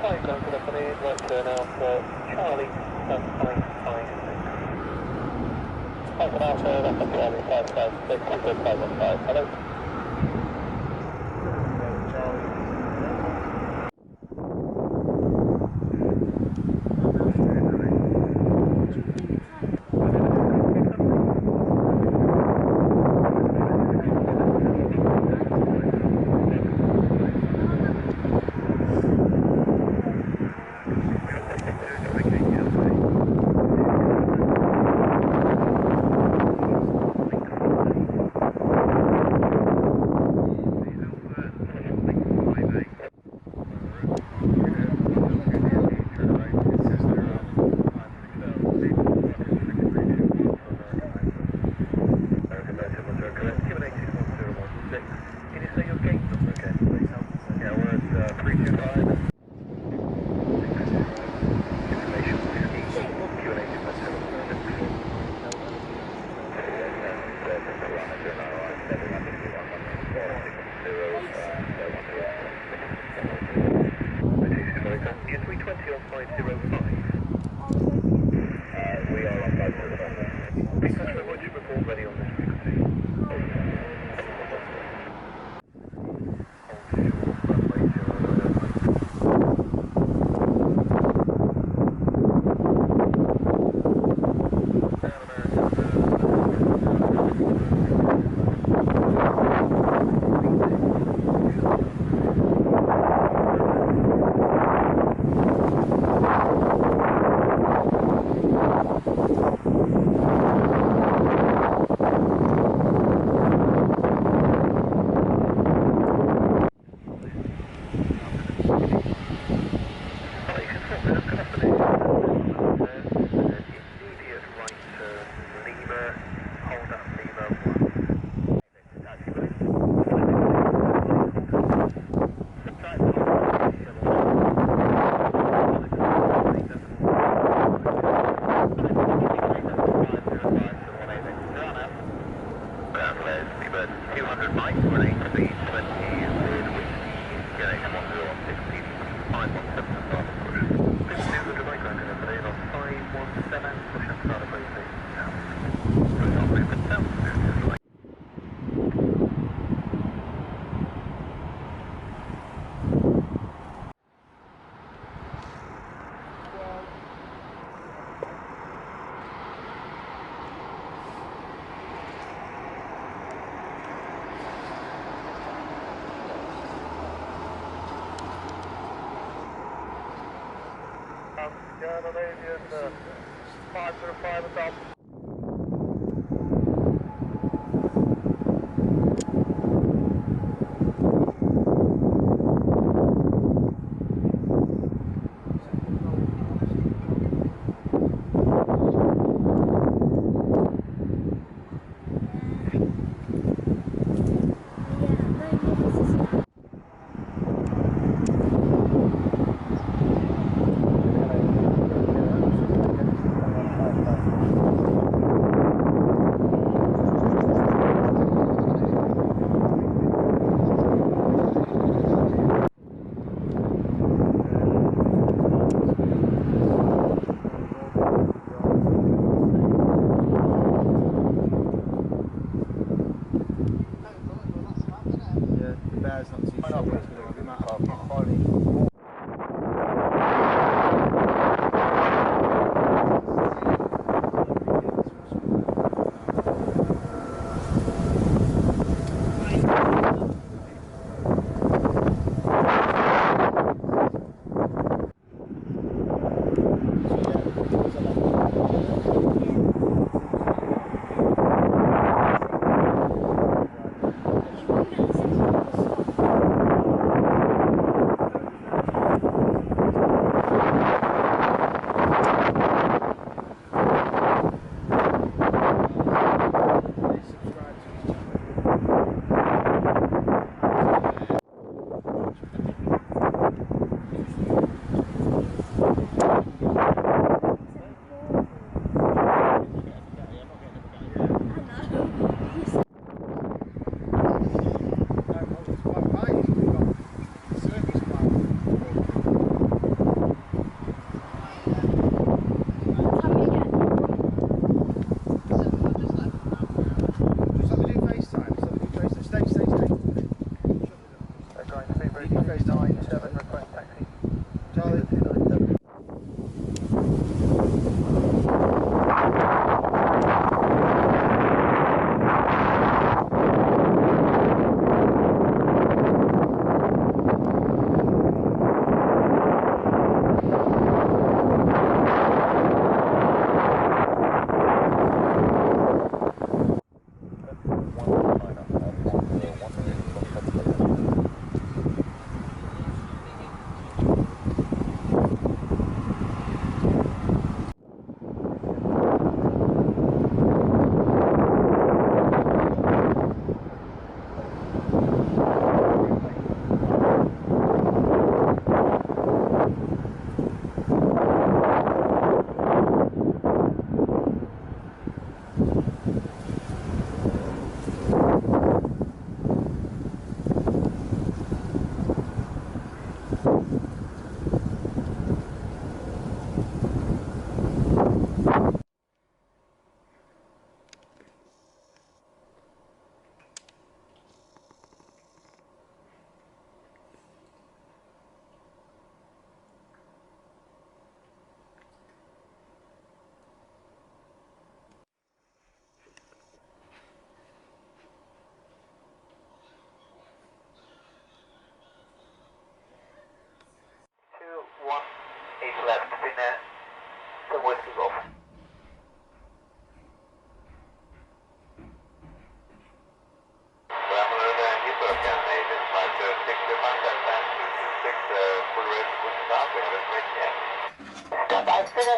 5 knots for the Planespotting, right turn out for Charlie 556. Half an hour turn up at Charlie 556, 515, hello. Aviation 505 adopt.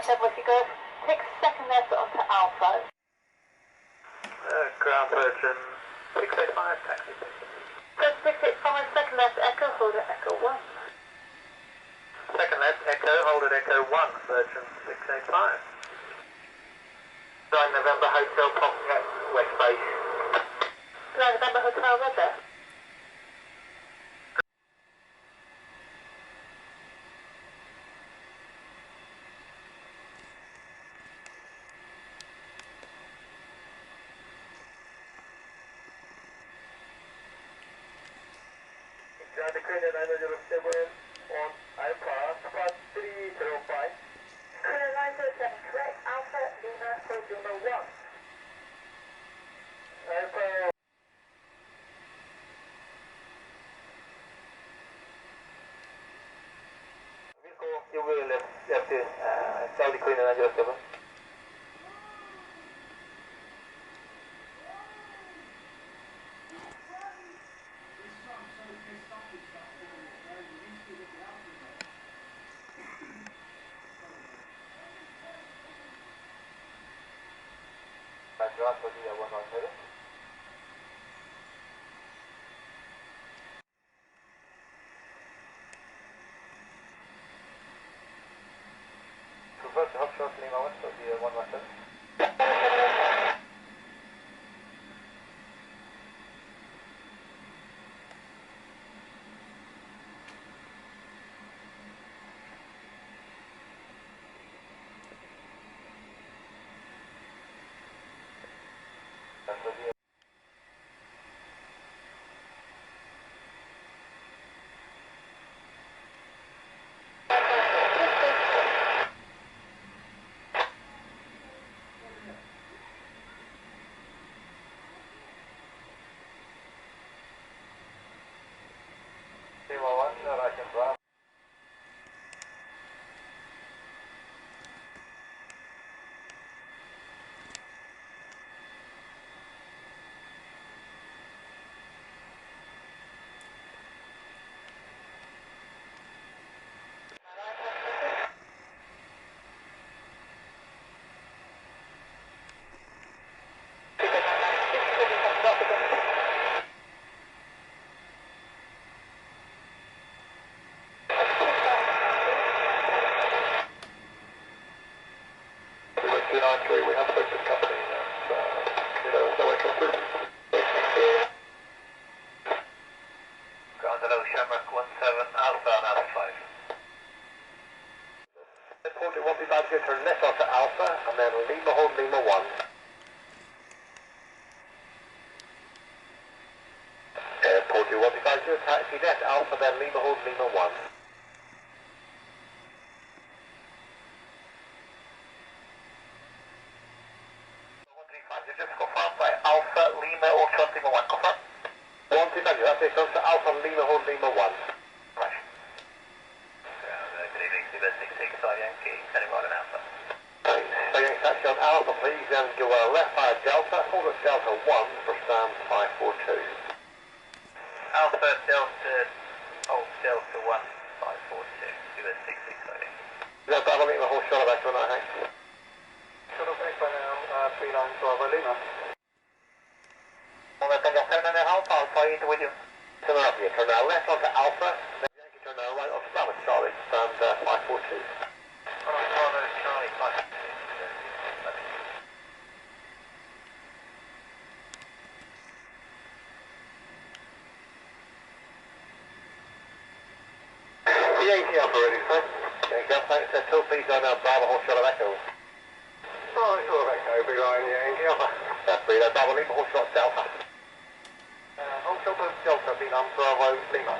7 if you go, take second left onto Alpha. Ground Virgin 685 taxi. Just 685, second left Echo, hold at Echo 1. Second left Echo, hold at Echo 1, Virgin 685. 9 November Hotel, Pocket, West Base. 9 November Hotel, Roger. The Queen 907 on Alpha, 305. Queen 907, correct, Alpha, Lima, hold Lima 1. Alpha. You will left this, Saudi Queen 907. Madras will be 117. Reverse hot shot Lima West will be 117. That will be Lima 1, right and Bravo. We have focus company no actual proof. Ground hello, Shamrock 17 Alpha and Alpha 5. Airport you want me back to turn left onto Alpha and then Lima hold Lima 1. Airport you want me back to taxi left Alpha then Lima hold Lima 1. Just confirm by Alpha Lima or Trust Lima 1, confirm. 125, that's it, comes to Alpha Lima hold Lima 1. Right. Good evening, Lima 66, Yankee, heading right on Alpha. Right, so Yankee taxi on Alpha please, and go left by Delta, hold at Delta 1 for stand 542. Alpha Delta, hold Delta 1, 542, Lima 66, Yankee. Yeah, Bravo Lima, hold shuttle back to 198. Shuttle back by now, 39 Bravo Lima. Well, then you'll turn in at Alpha, I'll fly into with you. Turn around here, turn now left onto Alpha, then Yankee turn now right onto Bravo Charlie, stand 542. Bravo Charlie, 542. Yankee Alpha ready, sir. Yankee Alpha, thanks, two please on Bravo hold shuttle Echo. Bravo shuttle Echo, big line Yankee Alpha. That's Bravo Bravo Lima hold shot Delta. Hold shot Delta, big line Bravo Lima.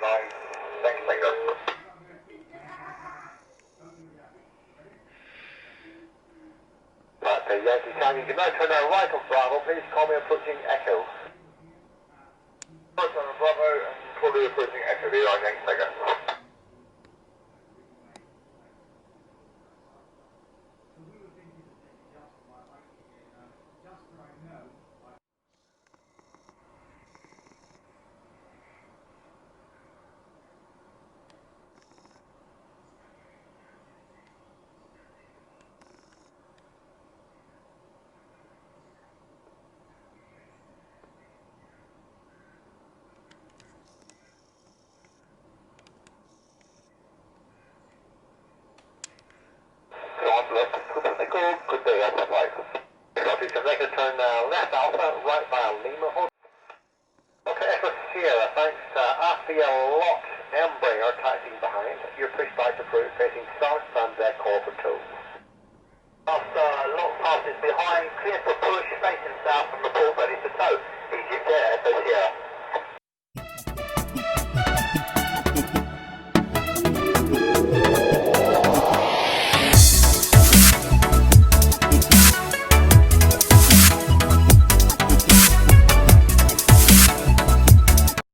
Line. Thanks, Bingo. Right, Yankee Tango, you can now turn now right on Bravo, please call me approaching Echo. Right on Bravo, and call me approaching Echo, the line Yankee Tango. would be, Alpha 5. Copy, so they can turn left Alpha, right via Lima. Okay, Echo Sierra, thanks. After your lot Embraer taxiing behind, you're pushed back to Fruit facing south and call for two. After lot passes behind, clear for push, facing south and report ready for tow. Egypt Air, Echo Sierra.